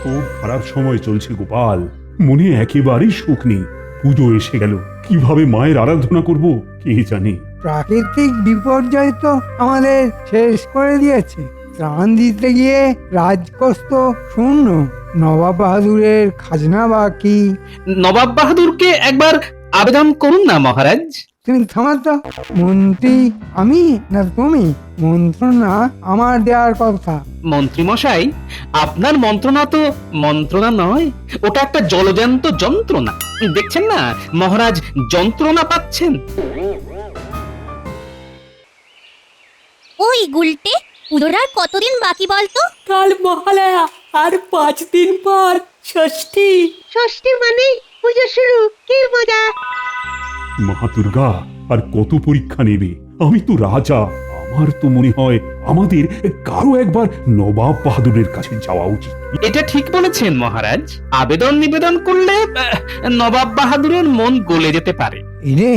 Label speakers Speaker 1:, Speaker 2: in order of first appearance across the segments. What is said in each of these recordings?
Speaker 1: খুব খারাপ সময় চলছে গোপাল, মনে একেবারেই সুখ নেই। পুজো এসে গেল, কিভাবে মায়ের আরাধনা করব কে জানে।
Speaker 2: প্রাকৃতিক বিপর্যয় তো আমাদের শেষ করে দিয়েছে। ত্রাণ দিতে গিয়ে রাজকোষ তো শূন্য, নবাব বাহাদুরের খাজনা বাকি।
Speaker 3: নবাব বাহাদুরকে একবার আবেদন করুন না মহারাজ।
Speaker 2: তুমি থামাতো, মন্ত্রী আমি না তুমি? মন্ত্রণা আমার দেওয়ার কথা।
Speaker 3: মন্ত্রী মশাই, আপনার মন্ত্রণা তো মন্ত্রণা নয়, ওটা একটা জলজান্ত যন্ত্রণা। দেখছেন না মহারাজ যন্ত্রণা পাচ্ছেন।
Speaker 4: ওই গুলটে, পুজোর আর কতদিন বাকি বলতো?
Speaker 5: কাল মহালয়া, আর 5 দিন পর ষষ্ঠী।
Speaker 6: ষষ্ঠী মানে পুজো শুরু, কি মজা!
Speaker 1: মা দুর্গা আর কত পরীক্ষা নেবে? আমি তো রাজা, আমার তো মনে হয় আমাদের কারো একবার নবাব বাহাদুরের কাছে যাওয়া উচিত।
Speaker 3: এটা ঠিক বলেছেন মহারাজ, আবেদন নিবেদন করলে নবাব বাহাদুরের মন গলে যেতে পারে।
Speaker 2: এরে,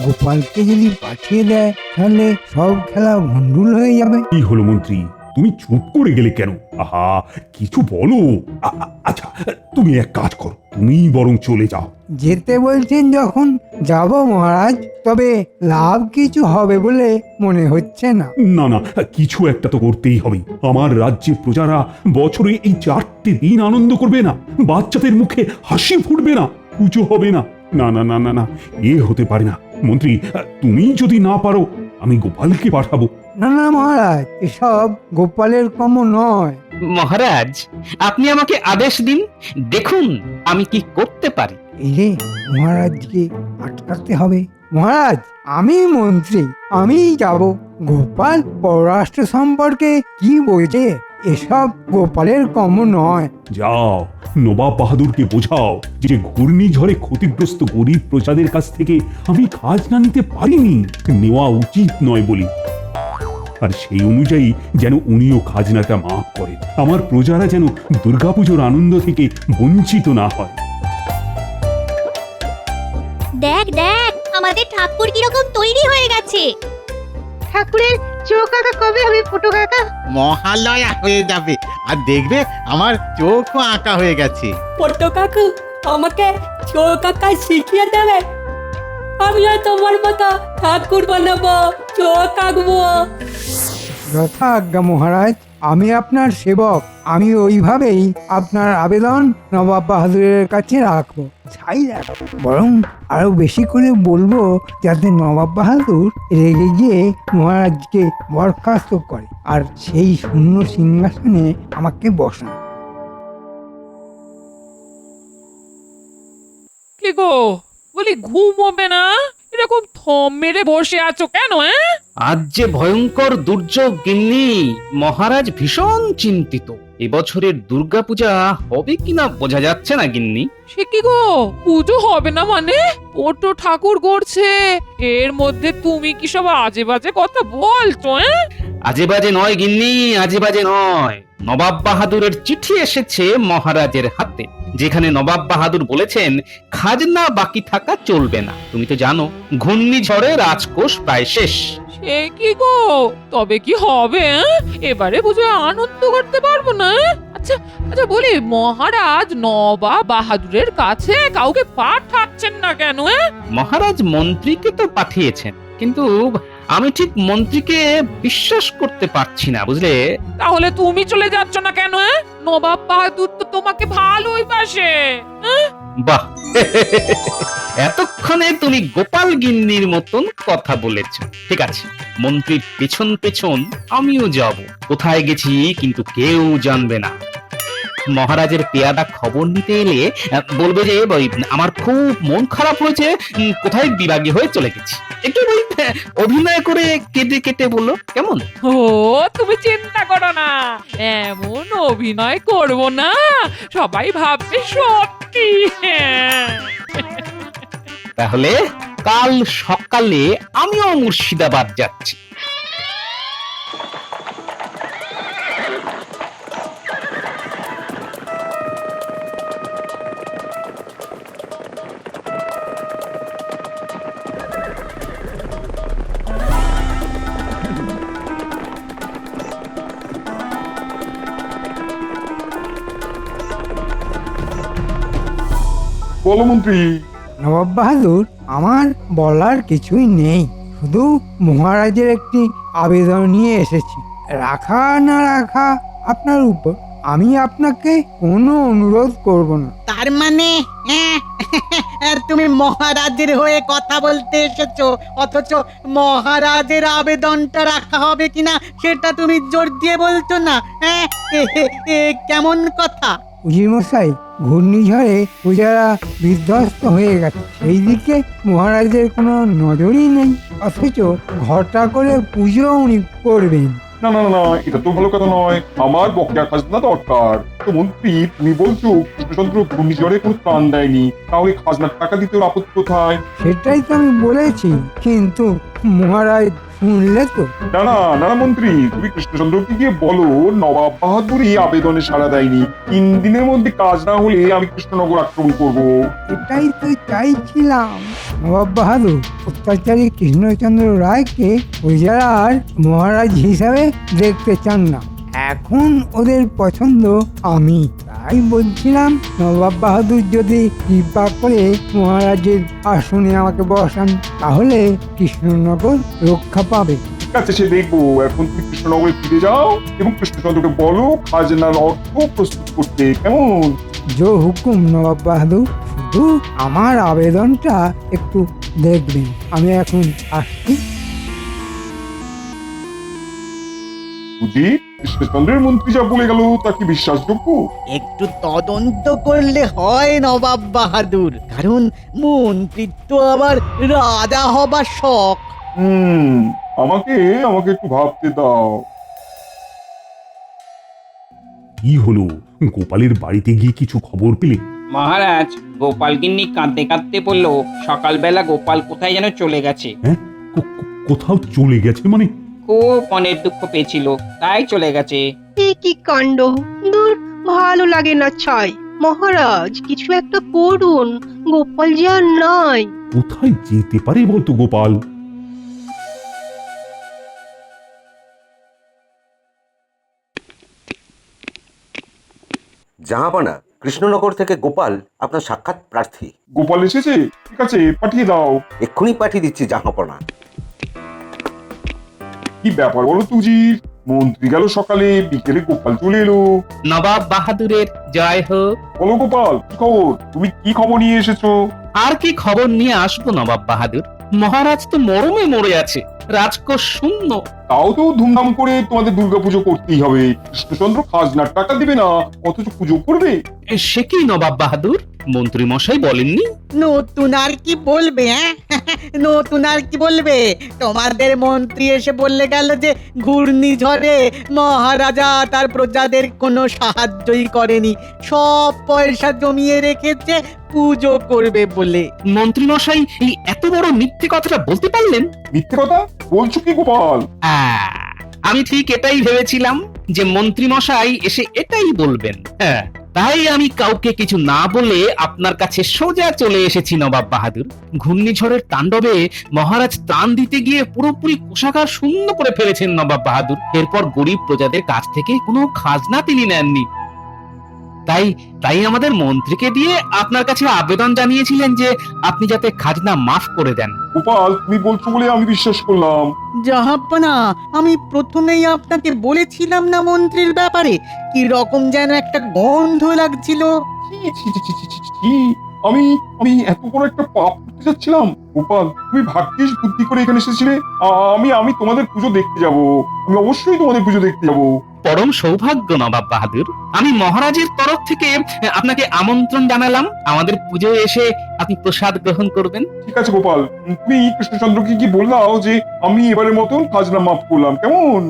Speaker 2: গোপালকে যদি পাঠিয়ে দেয় তাহলে সব খেলা ভণ্ডুল হয়ে যাবে।
Speaker 1: কি হলো মন্ত্রী, তুমি চুপ করে গেলে কেন? আহা, কিছু বলো। আচ্ছা, তুমি এক কাজ করো, তুমি বরং চলে যাও।
Speaker 2: যেতে বলছেন যখন যাব মহারাজ, তবে লাভ কিছু হবে বলে মনে হচ্ছে না।
Speaker 1: না না, কিছু একটা তো করতেই হবে। আমার রাজ্যের প্রজারা বছরে এই 4টে দিন আনন্দ করবে না, বাচ্চাদের মুখে হাসি ফুটবে না, পুজো হবে না। না না না না না, এ হতে পারে না। মন্ত্রী, তুমি যদি না পারো আমি গোপালকে পাঠাবো।
Speaker 2: না না মহারাজ, এসব গোপালের কম নয়।
Speaker 3: মহারাজ, আপনি আমাকে আদেশ দিন, দেখুন আমি কি করতে পারি।
Speaker 2: এরে, মহারাজকে আটকাতে হবে। মহারাজ, আমি মন্ত্রী, আমি যাব। গোপাল পররাষ্ট্র সম্পর্কে কি বলছে, এসব গোপালের কম নয়।
Speaker 1: যাও, নবাব বাহাদুরকে বোঝাও যে ঘূর্ণিঝড়ে ক্ষতিগ্রস্ত গরিব প্রজাদের কাছ থেকে আমি খাজনা নিতে পারিনি, নেওয়া উচিত নয় বলি। আর সেই অনুযায়ী যেন উনিও খাজনাটা মাফ করেন, আমার প্রজারা যেন দুর্গাপুজোর আনন্দ থেকে বঞ্চিত না হয়।
Speaker 4: দেখ দেখ, আমাদের ঠাকুর কিরকম তৈরি হয়ে গেছে।
Speaker 6: ঠাকুরের চোখ আঁকা কবে হবে ফুটো কাকা?
Speaker 7: মহালয়া হয়ে যাবে, আর দেখবে আমার চোখও আঁকা হয়ে গেছে।
Speaker 5: পট্টো কাকু, আমাকে চোখ আঁকা শিখিয়ে দেবে? আমিও তোমার মতো ঠাকুর বানাবো, চোখ আঁকবো।
Speaker 2: যথা আজ্ঞা মহারাজ, আমি আপনার সেবক। আমি ওইভাবেই আপনার আবেদন নবাব বাহাদুরের কাছে রাখবো। ছাই রাখবো, বরং আরো বেশি করে বলবো যাতে নবাব বাহাদুর রেগে গিয়ে মহারাজকে বরখাস্ত করে আর সেই শূন্য সিংহাসনে আমাকে বসান।
Speaker 8: কি গো, বলি ঘুমোবে না? এরকম থম মেরে বসে আছো কেন?
Speaker 3: আজ যে ভয়ঙ্কর দুর্যোগ গিন্নি, মহারাজ ভীষণ চিন্তিত। এবছরের দুর্গাপূজা হবে কিনা বোঝা যাচ্ছে না গিন্নি।
Speaker 8: সে কি গো, পুজো হবে না মানে? পট্টো ঠাকুর করছে, এর মধ্যে তুমি কি সব আজে বাজে কথা বলছো?
Speaker 3: আজে বাজে নয় গিন্নি, আজে বাজে নয়। নবাব বাহাদুরের চিঠি এসেছে মহারাজের হাতে, যেখানে নবাব বাহাদুর বলেছেন খাজনা বাকি থাকা চলবে না। তুমি তো জানো ঘূর্ণিঝড়ে রাজকোষ প্রায় শেষ।
Speaker 8: সে কি গো, তবে কি হবে? এবারে পুজো আনন্দ করতে পারবো না? আচ্ছা আচ্ছা, বলি মহারাজ নবাব বাহাদুরের কাছে কাউকে পাঠাচ্ছেন না কেন?
Speaker 3: মহারাজ মন্ত্রীকে তো পাঠিয়েছেন, কিন্তু আমি ঠিক মন্ত্রীকে বিশ্বাস করতে পারছি না, বুঝলে।
Speaker 8: তাহলে তুমি চলে যাচ্ছ না কেন? নবাব বাহাদুর তো তোমাকে ভালোই বাসে।
Speaker 3: বাহ, এতক্ষণে তুমি গোপাল গিন্নির মতন কথা বলেছ। ঠিক আছে, মন্ত্রীর পেছন পেছন আমিও যাব। কোথায় গেছি কিন্তু কেউ জানবে না। মহারাজের পেয়াদা খবর নিতে এলে বলবে যে আমার খুব মন খারাপ হয়েছে, কোথায় বিরাগী হয়ে চলে গেছি। একটু অভিনয় করে কেটে কেটে বলো, কেমন?
Speaker 8: ও, তুমি চিন্তা করো না, এমন অভিনয় করব না সবাই ভাববে সত্যি।
Speaker 3: তাহলে কাল সকালে আমিও মুর্শিদাবাদ যাচ্ছি।
Speaker 9: বলো মন্ত্রী।
Speaker 2: নবাব বাহাদুর, আমার বলার কিছুই নেই, শুধু মহারাজের একটি আবেদন নিয়ে এসেছি। রাখা না রাখা আপনার উপর, আমি আপনাকে কোনো অনুরোধ করব না।
Speaker 7: তার মানে তুমি মহারাজের হয়ে কথা বলতে এসেছো, অথচ মহারাজের আবেদনটা রাখা হবে কিনা সেটা তুমি জোর দিয়ে বলছো না? কেমন কথা?
Speaker 2: উজির মশাই, ঘূর্ণিঝড়ে পূজারা বিধ্বস্ত হয়ে গেছে, সেই দিকে মহারাজের কোনো নজরই নেই, অথচ ঘটা করে পুজো উনি করবেন।
Speaker 9: না না না, এটা তো ভালো কথা নয়। আমার বকেয়া খাজনা দরকার। তো মন্ত্রী, তুমি বলছো কৃষ্ণচন্দ্র ঘূর্ণিঝড়ে কোনো ত্রাণ দেয়নি, তাহলে খাজনার টাকা দিতে ওর আপত্তি কোথায়?
Speaker 2: সেটাই তো আমি বলেছি, কিন্তু মহারাজ শুনলে তো।
Speaker 9: না না না না মন্ত্রী, তুমি কৃষ্ণচন্দ্রকে গিয়ে বলো নবাব বাহাদুরই আবেদনে সাড়া দেয়নি, 3 দিনের মধ্যে কাজ না হলে আমি কৃষ্ণনগর আক্রমণ করব।
Speaker 2: এটাই তো চাইছিলাম। নবাব বাহাদুর অত্যাচারী কৃষ্ণচন্দ্র রায়কে প্রজারা আর মহারাজ হিসাবে দেখতে চান না, এখন ওদের পছন্দ আমি। তাই বলছিলাম, নবাব বাহাদুর যদি কৃপা করে মহারাজের আসনে আমাকে বসান, তাহলে কৃষ্ণনগর রক্ষা পাবে।
Speaker 9: ঠিক আছে, সে দেখবো। এখন তুমি কৃষ্ণনগরে ফিরে যাও এবং কৃষ্ণচন্দ্রকে বলো খাজনার অর্থ প্রস্তুত করতে, কেমন?
Speaker 2: জো হুকুম নবাব বাহাদুর, শুধু আমার আবেদনটা একটু দেখবেন। আমি এখন আসছি।
Speaker 9: বুঝি কৃষ্ণচন্দ্রের মন্ত্রী যা বলে গেল তা কি বিশ্বাসযোগ্য?
Speaker 7: একটু তদন্ত করলে হয় নবাব বাহাদুর, কারণ মন্ত্রিত্ব আবার রাজা হবার শখ।
Speaker 9: আমাকে আমাকে একটু ভাবতে দাও।
Speaker 1: কি হলো, গোপালের বাড়িতে গিয়ে কিছু খবর পেলে?
Speaker 3: মহারাজ, গোপাল গিন্নি কাঁদতে কাঁদতে বলল সকালবেলা গোপাল কোথায় যেন চলে গেছে।
Speaker 1: হ্যাঁ, কোথাও চলে গেছে মানে?
Speaker 3: খুব মনের দুঃখ পেয়েছিল, তাই চলে গেছে।
Speaker 6: এ কি কাণ্ড! দূর, ভালো লাগে না ছাই। মহারাজ, কিছু একটা করুন, গোপাল যে আর নাই।
Speaker 1: কোথায় যেতে পারে বলতো গোপাল?
Speaker 10: জাহাপানা, কৃষ্ণনগর থেকে গোপাল আপনার সাক্ষাৎ প্রার্থী।
Speaker 9: গোপাল এসেছে? ঠিক আছে, পাঠিয়ে দাও।
Speaker 10: এক্ষুনি পাঠিয়ে দিচ্ছি জাহাপানা।
Speaker 9: কি ব্যাপার বলো তুজির, মন্ত্রী গেল সকালে, বিকেলে গোপাল চলে এলো।
Speaker 3: নবাব বাহাদুরের জয় হোক।
Speaker 9: বলো গোপাল, কি খবর? তুমি কি খবর নিয়ে এসেছো?
Speaker 3: আর কি খবর নিয়ে আসবো নবাব বাহাদুর? মহারাজ তো মরমে মরে আছে, রাজকোষ শূন্য।
Speaker 9: তাও তো ধুমধাম করে তোমাদের দুর্গাপুজো করতেই হবে। কৃষ্ণচন্দ্র খাজনার টাকা দিবে না, অথচ পুজো করবে।
Speaker 3: সে কি নবাব বাহাদুর, মন্ত্রী মশাই বলেননি?
Speaker 7: নতুন আর কি বলবে? নতুন আর কি বলবে? তোমাদের মন্ত্রী এসে বললে গেল যে ঘূর্ণিঝড়ে মহারাজা তার প্রজাদের কোনো সাহায্যই করেনি, সব পয়সা জমিয়ে রেখেছে পুজো করবে বলে।
Speaker 3: মন্ত্রী মশাই এই এত বড় মিথ্যে কথাটা বলতে পারলেন?
Speaker 9: মিথ্যে কথা বলছো কি গোপাল?
Speaker 3: আমি ঠিক এটাই ভেবেছিলাম যে মন্ত্রী মশাই এসে এটাই বলবেন। হ্যাঁ, তাই আমি কাউকে কিছু না বলে আপনার কাছে সোজা চলে এসেছি নবাব বাহাদুর। ঘূর্ণিঝড়ের তাণ্ডবে মহারাজ ত্রাণ দিতে গিয়ে পুরোপুরি কোষাগার শূন্য করে ফেলেছেন নবাব বাহাদুর। এরপর গরিব প্রজাদের কাছ থেকে কোনো খাজনা তিনি নেননি। তাই আমাদের মন্ত্রীকে দিয়ে আপনার কাছে আবেদন জানিয়েছিলেন যে আপনি যাতে খাজনা মাফ করে দেন।
Speaker 9: গোপাল, তুমি বলছো বলে আমি বিশ্বাস করলাম।
Speaker 7: জাহাপনা, আমি প্রথমেই আপনাকে বলেছিলাম না মন্ত্রীর ব্যাপারে? কি রকম যেন একটা গন্ধ লাগছিল।
Speaker 9: আমি আমি এত বড় একটা পাপ করতে যাচ্ছিলাম। গোপাল, তুমি ভাগ্যিস বুদ্ধি করে এখানে এসেছিলে। আমি তোমাদের পুজো দেখতে যাব। আমি অবশ্যই তোমাদের পুজো দেখতে যাব।
Speaker 3: পরম সৌভাগ্য নবাব বাহাদুর, আমি মহারাজের তরফ থেকে আপনাকে আমন্ত্রণ জানালাম আমাদের পুজোয় এসে আপনি প্রসাদ গ্রহণ করবেন।
Speaker 9: ঠিক আছে গোপাল, তুমি কৃষ্ণচন্দ্রকে কি বললাও যে আমি এবারের মতন খাজনা মাফ করলাম, কেমন?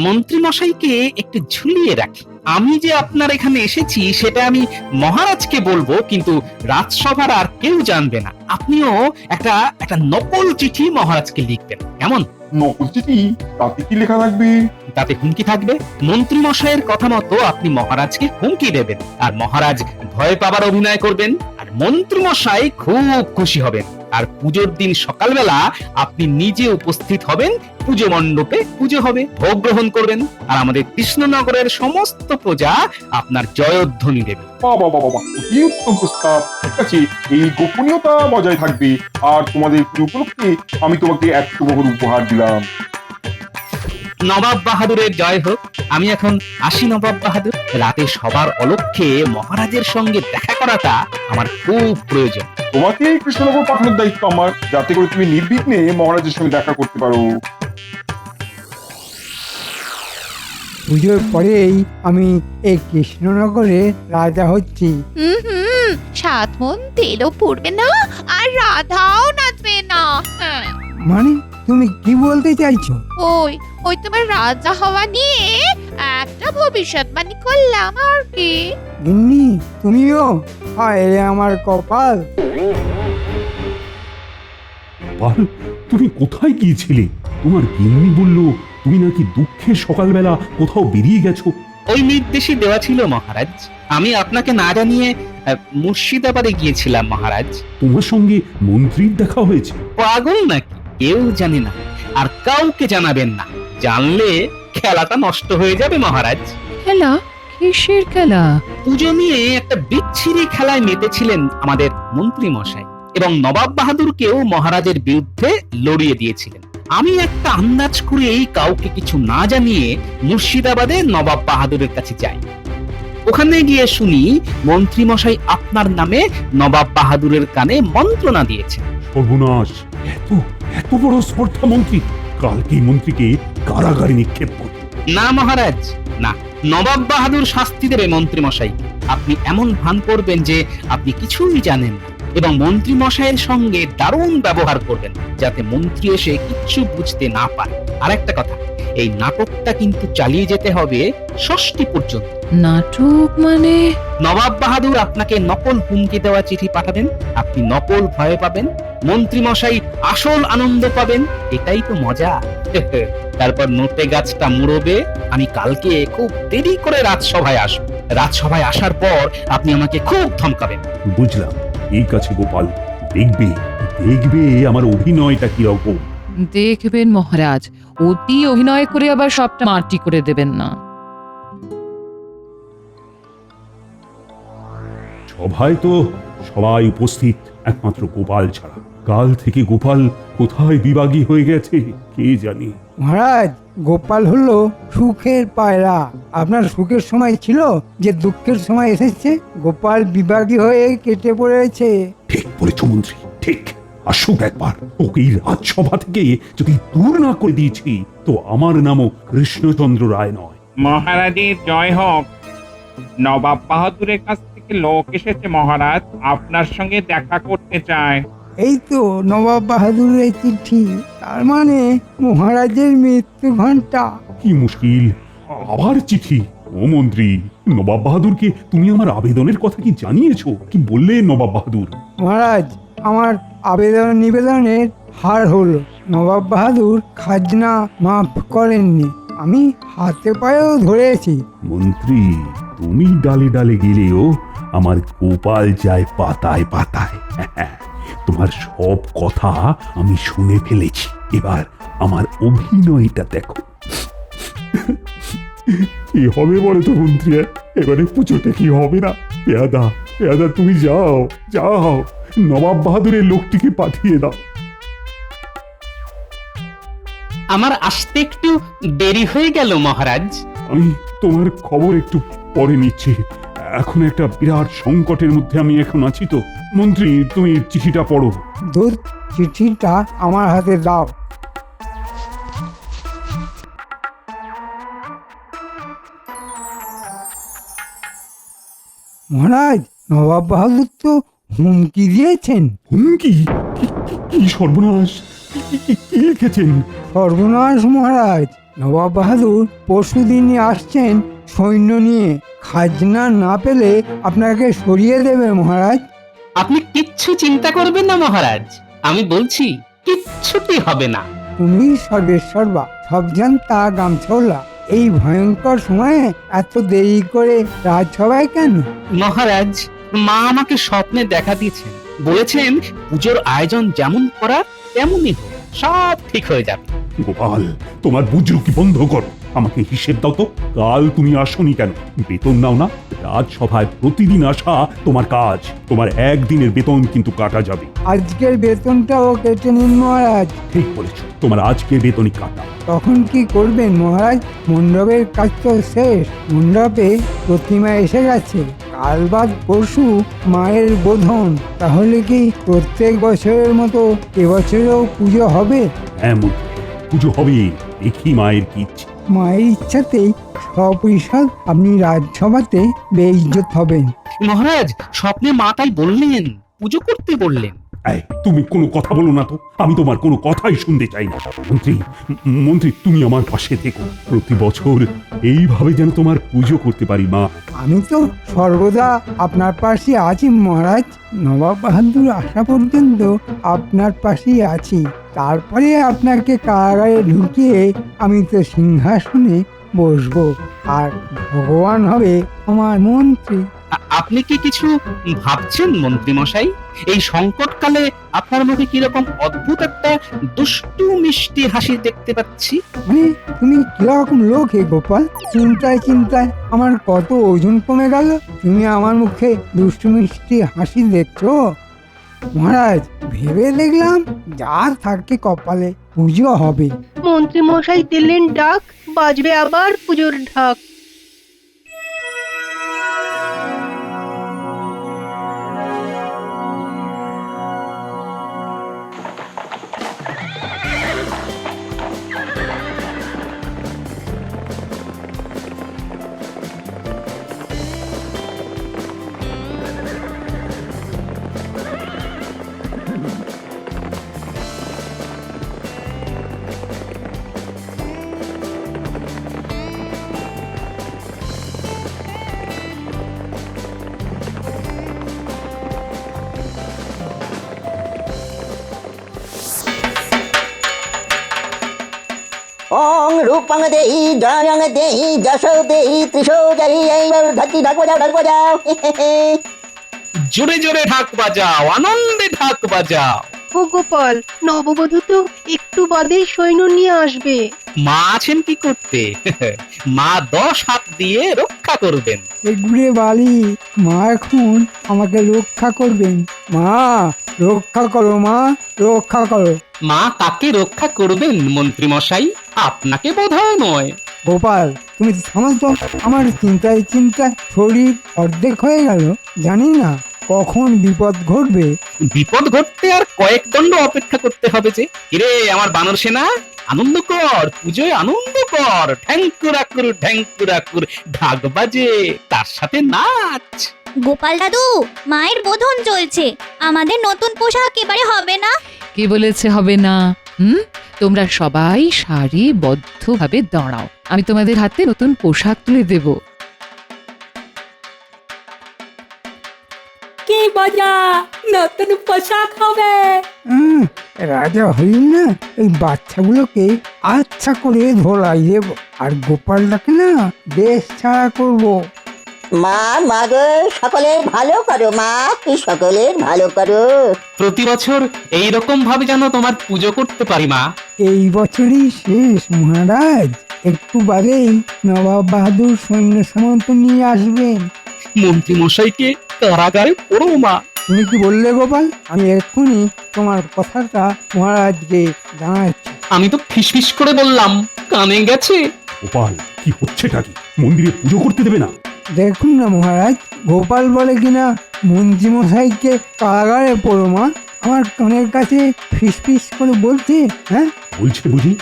Speaker 3: মন্ত্রী মশাইকে একটু ঝুলিয়ে রাখি। আমি যে আপনার এখানে এসেছি সেটা আমি মহারাজকে বলবো, কিন্তু রাজসভার আর কেউ জানবে না। আপনিও একটা নকল চিঠি মহারাজকে লিখবেন, কেমন?
Speaker 9: নকল চিঠি? তাতে কি লেখা থাকবে?
Speaker 3: তাতে হুমকি থাকবে। মন্ত্রী মশাইয়ের কথা মতো আপনি মহারাজকে হুমকি দেবেন, আর মহারাজ ভয় পাবার অভিনয় করবেন, আর মন্ত্রী মশাই খুব খুশি হবেন। আর পুজোর দিন সকালবেলা আপনি নিজে উপস্থিত হবেন, পুজো মণ্ডপে পুজো হবে, ভোগ গ্রহণ করবেন, আর আমাদের কৃষ্ণনগরের সমস্ত প্রজা আপনার জয়ধ্বনি দেবে।
Speaker 9: বাবা বাবা বাবা, কি উত্তম প্রস্তাব। ঠিক আছে, এই গোপনীয়তা বজায় থাকবে। আর তোমাদের পুজো উপলক্ষে আমি তোমাকে 100 মোহর উপহার দিলাম।
Speaker 3: নবাব বাহাদুরের জয় হোক। আমি এখন আসি নবাব বাহাদুর। রাতে সবার অলক্ষ্যে মহারাজের সঙ্গে দেখা করাটা আমার খুব প্রয়োজন।
Speaker 9: তোমাকে কৃষ্ণনগর পাঠানোর দায়িত্ব আমার, যাতে করে তুমি নির্বিঘ্নে মহারাজের সঙ্গে দেখা করতে পারো।
Speaker 2: পুজোর পরেই আমি এই কৃষ্ণনগরে রাজা হচ্ছি।
Speaker 11: হুম, 7 মণ তেলও পড়বে না আর রাধাও নাচবে না। হ্যাঁ,
Speaker 2: মানে তুমি কি বলতে চাইছো?
Speaker 11: ওই তোমার রাজা হওয়া নিয়ে একটা ভবিষ্যৎবাণী করলাম আর কি।
Speaker 2: গিন্নি, তুমিও? হায় রে আমার কপাল।
Speaker 1: পাল, তুমি কোথায় গিয়েছিলে? তোমার গিন্নি বলল তুমি নাকি দুঃখের সকালবেলা কোথাও বেরিয়ে গেছো।
Speaker 3: ওই নির্দেশই দেওয়া ছিল মহারাজ। আমি আপনাকে না জানিয়ে মুর্শিদাবাদে গিয়েছিলাম মহারাজ।
Speaker 1: তোমার সঙ্গে মন্ত্রীর দেখা হয়েছে?
Speaker 3: পাগল নাকি? কেউ জানে না, আর কাউকে জানাবেন না। জানলে খেলাটা নষ্ট হয়ে যাবে মহারাজ।
Speaker 8: খেলা? কিসের খেলা?
Speaker 3: পুজো নিয়ে একটা বিচ্ছিরি খেলায় মেতেছিলেন আমাদের মন্ত্রী মশাই, এবং নবাব বাহাদুরকেও মহারাজের বিরুদ্ধে লড়িয়ে দিয়েছিলেন। আমি একটা আন্দাজ করে এই কাউকে কিছু না জানিয়ে মুর্শিদাবাদে নবাব বাহাদুরের কাছে যাই। ওখানে গিয়ে শুনি মন্ত্রী মশাই আপনার নামে নবাব বাহাদুরের কানে মন্ত্রণা দিয়েছেন।
Speaker 1: সর্বনাশ! এত এত বড় স্পর্ধা মন্ত্রী! কালকেই মন্ত্রীকে কারাগারে নিক্ষেপ করো।
Speaker 3: না মহারাজ, না। নবাব বাহাদুর শাস্তি দেবে মন্ত্রী মশাই। আপনি এমন ভান করবেন যে আপনি কিছুই জানেন না, এবং মন্ত্রী মশাইয়ের সঙ্গে দারুণ ব্যবহার করবেন, যাতে মন্ত্রী এসে কিচ্ছু বুঝতে না পারে। আর একটা কথা, এই নাটকটা কিন্তু চালিয়ে যেতে হবে ষষ্ঠী পর্যন্ত।
Speaker 8: নাটক মানে?
Speaker 3: নবাব বাহাদুর আপনাকে নকল হুমকি দেওয়া চিঠি পাঠাবেন, আপনি নকল ভয় পাবেন, মন্ত্রী মশাই আসল আনন্দ পাবেন। এটাই তো মজা। তারপর নোটে গাছটা মুড়বে। আমি কালকে খুব দেরি করে রাজসভায় আসবো। রাজসভায় আসার পর আপনি আমাকে খুব ধমকাবেন।
Speaker 1: বুঝলাম। ঠিক আছে গোপাল, দেখবে দেখবে আমার অভিনয়টা কিরকম।
Speaker 8: দেখবেন মহারাজ, অতি অভিনয় করে আবার সবটা মাটি করে দেবেন না।
Speaker 1: সভায় তো সবাই উপস্থিত, একমাত্র গোপাল ছাড়া। কাল থেকে গোপাল কোথায় বিভাগী হয়ে গেছে কে জানে।
Speaker 2: মহারাজ, গোপাল হলো সুখের পায়রা। আপনার সুখের সময় ছিল যে দুঃখের সময় এসেছে। গোপাল বিভাগী হয়ে কেটে পড়েছে।
Speaker 1: ঠিক বলেছ মন্ত্রী, ঠিক। আসুক একবার। ওকে এই রাজসভা থেকে যদি দূর না করে দিয়েছি, তো আমার নামও কৃষ্ণচন্দ্র রায় নয়।
Speaker 12: মহারাজের জয় হোক। নবাব বাহাদুরের কাছ থেকে লোক এসেছে মহারাজ, আপনার সঙ্গে দেখা করতে চায়।
Speaker 2: এই তো নবাব বাহাদুরের চিঠি। তার মানে মহারাজের মৃত্যু ঘন্টা।
Speaker 1: কি মুশকিল, আবার চিঠি! ও মন্ত্রী, নবাব বাহাদুরকে তুমি আমার আবেদনের কথা কি জানিয়েছো? কি বললে নবাব বাহাদুর?
Speaker 2: মহারাজ, আমার আবেদন নিবেদনের হার হলো। নবাব বাহাদুর খাজনা মাফ করেননি। আমি হাতে পায়েও ধরেছি।
Speaker 1: মন্ত্রী, তুমি ডালে ডালে গেলেও আমার গোপাল যায় পাতায় পাতায়। তোমার সব কথা আমি শুনে ফেলেছি। এবার আমার অভিনয়টা দেখো। কি হবে বলে তো মন্ত্রী? এবারে পুজোতে কি হবে না? পেয়াদা পেয়াদা, তুমি যাও যাও, নবাব বাহাদুরের লোকটিকে পাঠিয়ে দাও।
Speaker 3: আমার আসতে একটু দেরি হয়ে গেল মহারাজ।
Speaker 1: আমি তোমার খবর একটু পরে নিচ্ছি। এখন একটা বিরাট সংকটের মধ্যে আমি এখন আছি। তো মন্ত্রী, তুমি চিঠিটা পড়ো।
Speaker 2: দুধ, চিঠিটা আমার হাতে দাও। মহারাজ, নবাব বাহাদুর তো হুমকি দিয়েছেন।
Speaker 1: হুমকি? কি সর্বনাশ! কি লিখেছেন?
Speaker 2: সর্বনাশ মহারাজ, নবাব বাহাদুর পরশুদিনই আসছেন সৈন্য নিয়ে। খাজনা না পেলে আপনাকে সরিয়ে দেবে মহারাজ।
Speaker 3: আপনি কিচ্ছু চিন্তা করবেন না মহারাজ, আমি বলছি কিচ্ছুটি হবে না।
Speaker 2: তুমি সর্বেশ্বরবা, সব জানতা গামছলা। এই ভয়ঙ্কর সময়ে এত দেরি করে রাজসভায় কেন?
Speaker 3: মহারাজ, মা আমাকে স্বপ্নে দেখা দিয়েছেন বলেছেন পুজোর আয়োজন যেমন করার তেমনই হোক, সব ঠিক হয়ে যাবে।
Speaker 1: গোপাল, তোমার বুজরুকি বন্ধ করো। আমাকে হিসেব দাও তো, কাল তুমি আসনি কেন? বেতন নাও না? রাজসভায় প্রতিদিন আসা তোমার কাজ। তোমার একদিনের বেতন কিন্তু কাটা যাবে।
Speaker 2: আজকের বেতনটাও কেটে নিন মহারাজ।
Speaker 1: ঠিক বলেছো, তোমার আজকের বেতনই কাটা।
Speaker 2: তখন কি করবেন মহারাজ? মণ্ডপের কাজ তো শেষ, মণ্ডপে প্রতিমা এসে গেছে, কাল বাদ পরশু মায়ের বোধন। তাহলে কি প্রত্যেক বছরের মতো এবছরেও পুজো হবে?
Speaker 1: হ্যাঁ মন্ত্রী, পুজো হবে। দেখি মায়ের কি ইচ্ছে।
Speaker 2: মায়ের ইচ্ছাতেই সপরিষদ আপনি রাজসভাতে বেইজ্জত হবেন।
Speaker 3: মহারাজ, স্বপ্নে মা তাই বললেন, পুজো করতে বললেন।
Speaker 1: এই, তুমি কোনো কথা বলো না তো, আমি তোমার কোনো কথাই শুনতে চাই না। মন্ত্রী, তুমি আমার পাশে থেকো। প্রতি বছর এইভাবে যেন তোমার পুজো করতে পারি মা।
Speaker 2: আমি তো সর্বদা আপনার পাশে আছি মহারাজ। নবাব বাহাদুর আসা পর্যন্ত আপনার পাশেই আছি। তারপরে আপনাকে কারাগারে ঢুকিয়ে আমি তো সিংহাসনে বসবো, আর ভগবান হবে আমার মন্ত্রী।
Speaker 3: আপনি কি কিছু ভাবছেন মন্ত্রী মশাই? এই সংকটকালে আপনার মুখে কিরকম অদ্ভুত একটা দুষ্টু মিষ্টি হাসি দেখতে পাচ্ছি।
Speaker 2: মানে তুমি কিরকম লোক হে গোপাল? চিন্তায় চিন্তায় আমার কত ওজন কমে গেল। তুমি আমার মুখে দুষ্টু মিষ্টি হাসি দেখছো? মহারাজ, ভেবে দেখলাম যা থাকে কপালে, পুজো হবে।
Speaker 6: মন্ত্রী মশাই দিলেন ডাক, বাজবে আবার পুজোর ঢাক।
Speaker 13: ওং রূপং দেহি জয়ং দেহি যশো দেহি ত্রিশো দেহি। এইবার ঢাকি ঢাক বাজাও, ঢাক বাজাও।
Speaker 3: জোরে জোরে ঢাক বাজাও, আনন্দে ঢাক বাজাও।
Speaker 6: ও গোপাল, নববধূ তো একটু বাদে সৈন্য নিয়ে আসবে।
Speaker 3: মা আছেন কি করতে? মা 10 হাত দিয়ে রক্ষা করবেন।
Speaker 2: এগুড়ে বালি, মা এখন আমাকে রক্ষা করবেন। মা রক্ষা করো, মা রক্ষা করো।
Speaker 3: মা কাকে রক্ষা করবেন মন্ত্রী মশাই? আপনাকে বোধহয় নয়।
Speaker 2: গোপাল, তুমি থামো তো। আমার চিন্তায় চিন্তায় শরীর অর্ধেক হয়ে গেল। জানি না কখন বিপদ ঘটবে।
Speaker 3: বিপদ ঘটতে আর কয়েক দণ্ড অপেক্ষা করতে হবে যে। কিরে আমার বানর সেনা, আনন্দ কর, পুজোয় আনন্দ কর। ঢ্যাঙ্কুরাকুর ঢ্যাঙ্কুরাকুর ঢাক বাজে, তার সাথে নাচ।
Speaker 4: গোপাল দাদু, মায়ের বোধন চলছে, আমাদের নতুন পোশাক এবারে হবে না?
Speaker 8: কে বলেছে হবে না? তোমরা সবাই সারিবদ্ধভাবে দাঁড়াও, আমি তোমাদের হাতে নতুন পোশাক তুলে দেব।
Speaker 5: কি মজা, নতুন পোশাক হবে।
Speaker 2: রাজা হই না, এই বাচ্চাগুলোকে আচ্ছা করে ধরাই দেব, আর গোপালটাকে না দেশ ছাড়া করবো।
Speaker 13: মা, মা গো, সকলের ভালো করো মা, সকলের ভালো করো।
Speaker 3: প্রতি বছর এইরকম ভাবে যেন তোমার পুজো করতে পারি মা।
Speaker 2: এই বছরই শেষ মহারাজ, একটু বাদেই নবাব বাহাদুর সৈন্য সামন্ত নিয়ে আসবেন।
Speaker 3: মন্ত্রী মশাইকে কারাগারে পড়ো মা।
Speaker 2: তুমি কি বললে গোপাল? আমি এক্ষুনি তোমার কথাটা মহারাজকে জানাচ্ছি।
Speaker 3: আমি তো ফিসফিস করে বললাম, কানে গেছে।
Speaker 1: গোপাল, কি হচ্ছেটা কি? মন্দিরে পুজো করতে দেবে না?
Speaker 2: দেখুন না মহারাজ, গোপাল বলে কিনা মন্ত্রী মশাইকে কারাগারে পড়ো মা। আমার কানের কাছে ফিসফিস করে বলছে। হ্যাঁ
Speaker 1: বলছে বুঝি?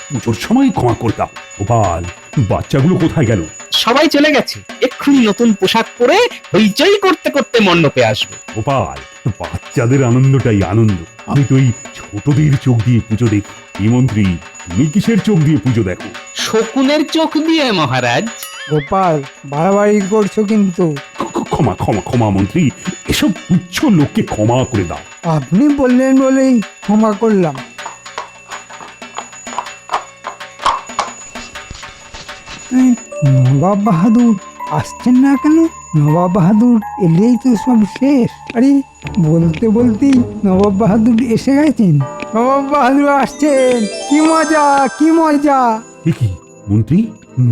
Speaker 1: পুজোর সময় ক্ষমা করতাম। গোপাল, বাচ্চাগুলো কোথায় গেল?
Speaker 3: সবাই চলে গেছে, এক্ষুনি নতুন পোশাক পরে হইচই করতে করতে মণ্ডপে আসবে।
Speaker 1: গোপাল, বাচ্চাদের আনন্দটাই আনন্দ। আমি তো এই ছোটদের চোখ দিয়ে পুজো দেখি। এই মন্ত্রী, তুমি কিসের চোখ দিয়ে পুজো দেখো?
Speaker 3: শকুনের চোখ দিয়ে মহারাজ।
Speaker 2: গোপাল, বাড়াবাড়ি করছো কিন্তু।
Speaker 1: ক্ষমা ক্ষমা ক্ষমা মন্ত্রী, এসব তুচ্ছ লোককে ক্ষমা করে দাও।
Speaker 2: আপনি বললেন বলেই ক্ষমা করলাম। নবাব বাহাদুর আসছেন না কেন? নবাব বাহাদুর এলেই তো সব শেষ। আরে বলতে বলতেই নবাব বাহাদুর এসে গেছেন। নবাব বাহাদুর আসছেন, কি মজা কি মজা।
Speaker 1: এ কি মন্ত্রী,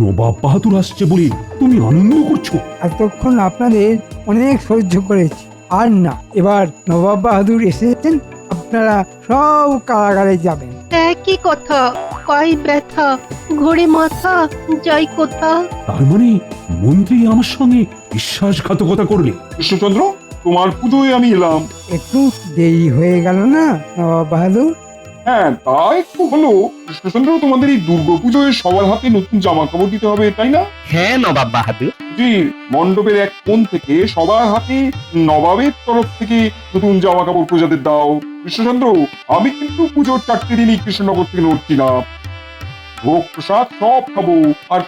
Speaker 1: নবাব বাহাদুর আসছে বলে তুমি আনন্দ করছো?
Speaker 2: এতক্ষণ আপনাদের অনেক সহ্য করেছি, আর না, এবার নবাব বাহাদুর এসেছেন, আপনারা সব কারাগারে যাবেন।
Speaker 6: একই কথা, পায়ে ব্যথা, ঘোরে মাথা, যাই কোথা।
Speaker 1: তার মানে মন্ত্রী আমার সঙ্গে বিশ্বাসঘাতকতা করলে?
Speaker 9: কৃষ্ণচন্দ্র, তোমার পুজোয় আমি এলাম।
Speaker 2: একটু দেরি হয়ে গেল না নবাব বাহাদুর?
Speaker 9: হ্যাঁ, তা একটু হলো। কৃষ্ণচন্দ্র, তোমাদের এই দুর্গাপুজোয় সবার হাতে নতুন জামা কাপড় দিতে হবে, তাই না?
Speaker 3: হ্যাঁ নবাব বাহাদুর।
Speaker 9: জি, মণ্ডপের এক কোণ থেকে সবার হাতে নবাবের তরফ থেকে নতুন জামা কাপড় প্রজাদের দাও। কৃষ্ণচন্দ্র, আমি কিন্তু পুজোর 4টে দিনই কৃষ্ণনগর থেকে নড়ছি না। ভোগ প্রসাদ সব খাবো, আর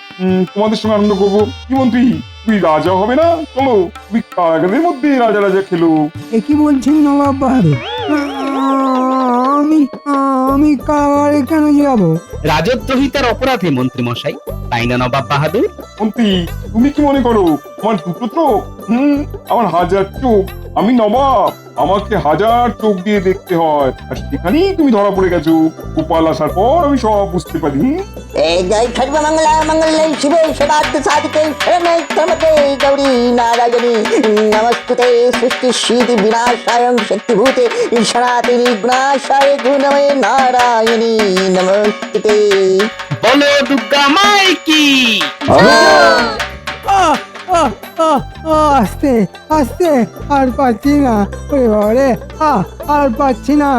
Speaker 9: তোমাদের সঙ্গে আনন্দ করবো। কি মন্ত্রী, তুমি রাজা হবে না? চলো, তুমি কারাগারের মধ্যে রাজা রাজা খেলো।
Speaker 2: এ কি বলছেন নবাব বাহাদুর? আমি আমি কারাগারে কেন যাব?
Speaker 3: রাজদ্রোহিতার অপরাধে মন্ত্রী মশাই, তাই না নবাব বাহাদুর?
Speaker 9: মন্ত্রী, তুমি কি মনে করো আমার দুটো চোখ? আমার হাজার চোখ। আমি নবাব, আমাকে হাজার চোখ দিয়ে দেখতে হয়, আর সেখানেই তুমি ধরা পড়ে গেছো। গোপাল আসার পর আমি সব বুঝতে পারি।
Speaker 13: এই জয় সর্বমঙ্গলা মঙ্গলে শিবে সদার্থ সাধিকে শরণে ত্রম্বকে গৌরী নারায়ণী নমস্তুতে সৃষ্টি সিদ্ধি বিনাশায়ং শক্তিভূতে সনাতনী গুণাশায় গুণময়ে নারায়ণী নমস্তুতে।
Speaker 3: বলো দুর্গা মাই কি?
Speaker 2: আস্তে আস্তে, আর পাচ্ছি না, ওরে বাবারে, আর পাচ্ছি না।